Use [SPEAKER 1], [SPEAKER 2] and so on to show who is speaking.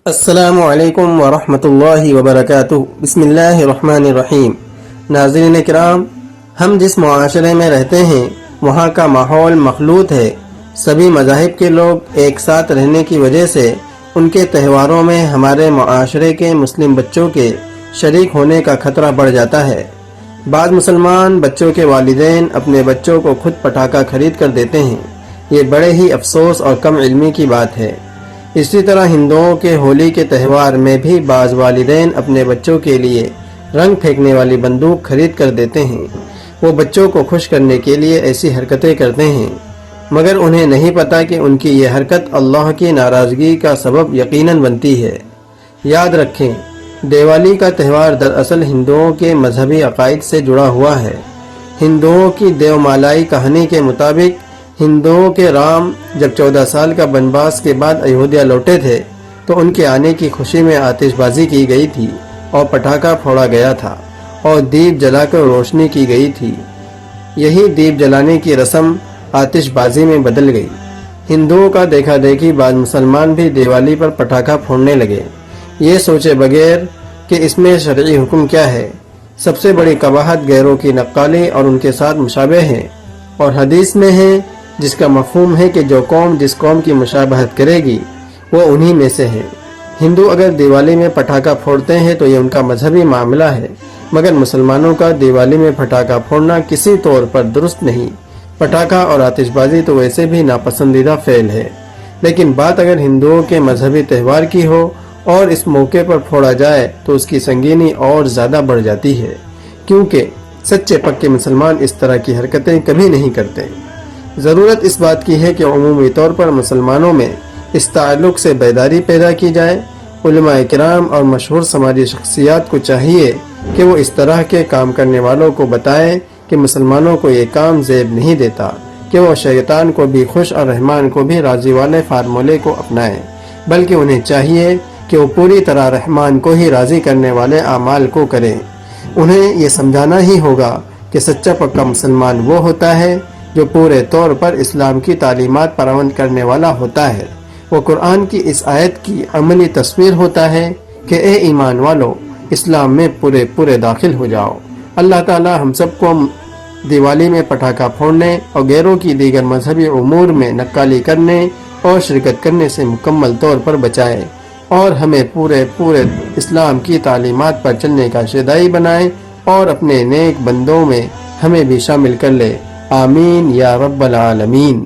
[SPEAKER 1] السلام علیکم ورحمۃ اللہ وبرکاتہ۔ بسم اللہ الرحمن الرحیم۔ ناظرین کرام، ہم جس معاشرے میں رہتے ہیں وہاں کا ماحول مخلوط ہے۔ سبھی مذاہب کے لوگ ایک ساتھ رہنے کی وجہ سے ان کے تہواروں میں ہمارے معاشرے کے مسلم بچوں کے شریک ہونے کا خطرہ بڑھ جاتا ہے۔ بعض مسلمان بچوں کے والدین اپنے بچوں کو خود پٹاخہ خرید کر دیتے ہیں۔ یہ بڑے ہی افسوس اور کم علمی کی بات ہے۔ اسی طرح ہندوؤں کے ہولی کے تہوار میں بھی بعض والدین اپنے بچوں کے لیے رنگ پھینکنے والی بندوق خرید کر دیتے ہیں۔ وہ بچوں کو خوش کرنے کے لیے ایسی حرکتیں کرتے ہیں، مگر انہیں نہیں پتا کہ ان کی یہ حرکت اللہ کی ناراضگی کا سبب یقیناً بنتی ہے۔ یاد رکھیں، دیوالی کا تہوار دراصل ہندوؤں کے مذہبی عقائد سے جڑا ہوا ہے۔ ہندوؤں کی دیومالائی کہانی کے مطابق ہندوؤں کے رام جب 14 سال کا بنواس کے بعد ایودھیا لوٹے تھے تو ان کے آنے کی خوشی میں آتش بازی کی گئی تھی اور پٹاخہ پھوڑا گیا تھا اور دیپ جلا کر روشنی کی گئی تھی۔ یہی دیپ جلانے کی رسم آتش بازی میں بدل گئی۔ ہندوؤں کا دیکھا دیکھی بعض مسلمان بھی دیوالی پر پٹاخہ پھوڑنے لگے، یہ سوچے بغیر کہ اس میں شرعی حکم کیا ہے۔ سب سے بڑی قباحت غیروں کی نقالی اور ان کے ساتھ مشابہ ہے، اور حدیث میں ہے جس کا مفہوم ہے کہ جو قوم جس قوم کی مشابہت کرے گی وہ انہی میں سے ہے۔ ہندو اگر دیوالی میں پٹاخہ پھوڑتے ہیں تو یہ ان کا مذہبی معاملہ ہے، مگر مسلمانوں کا دیوالی میں پٹاخہ پھوڑنا کسی طور پر درست نہیں۔ پٹاخہ اور آتش بازی تو ویسے بھی ناپسندیدہ فعل ہے، لیکن بات اگر ہندوؤں کے مذہبی تہوار کی ہو اور اس موقع پر پھوڑا جائے تو اس کی سنگینی اور زیادہ بڑھ جاتی ہے، کیونکہ سچے پکے مسلمان اس طرح کی حرکتیں کبھی نہیں کرتے۔ ضرورت اس بات کی ہے کہ عمومی طور پر مسلمانوں میں اس تعلق سے بیداری پیدا کی جائے۔ علماء کرام اور مشہور سماجی شخصیات کو چاہیے کہ وہ اس طرح کے کام کرنے والوں کو بتائیں کہ مسلمانوں کو یہ کام زیب نہیں دیتا کہ وہ شیطان کو بھی خوش اور رحمان کو بھی راضی والے فارمولے کو اپنائیں، بلکہ انہیں چاہیے کہ وہ پوری طرح رحمان کو ہی راضی کرنے والے اعمال کو کریں۔ انہیں یہ سمجھانا ہی ہوگا کہ سچا پکا مسلمان وہ ہوتا ہے جو پورے طور پر اسلام کی تعلیمات پر عمل کرنے والا ہوتا ہے۔ وہ قرآن کی اس آیت کی عملی تصویر ہوتا ہے کہ اے ایمان والو، اسلام میں پورے داخل ہو جاؤ۔ اللہ تعالی ہم سب کو دیوالی میں پٹاخہ پھوڑنے اور غیروں کی دیگر مذہبی امور میں نقالی کرنے اور شرکت کرنے سے مکمل طور پر بچائے، اور ہمیں پورے اسلام کی تعلیمات پر چلنے کا شیدائی بنائے، اور اپنے نیک بندوں میں ہمیں بھی شامل کر لے۔ آمین یا رب العالمین۔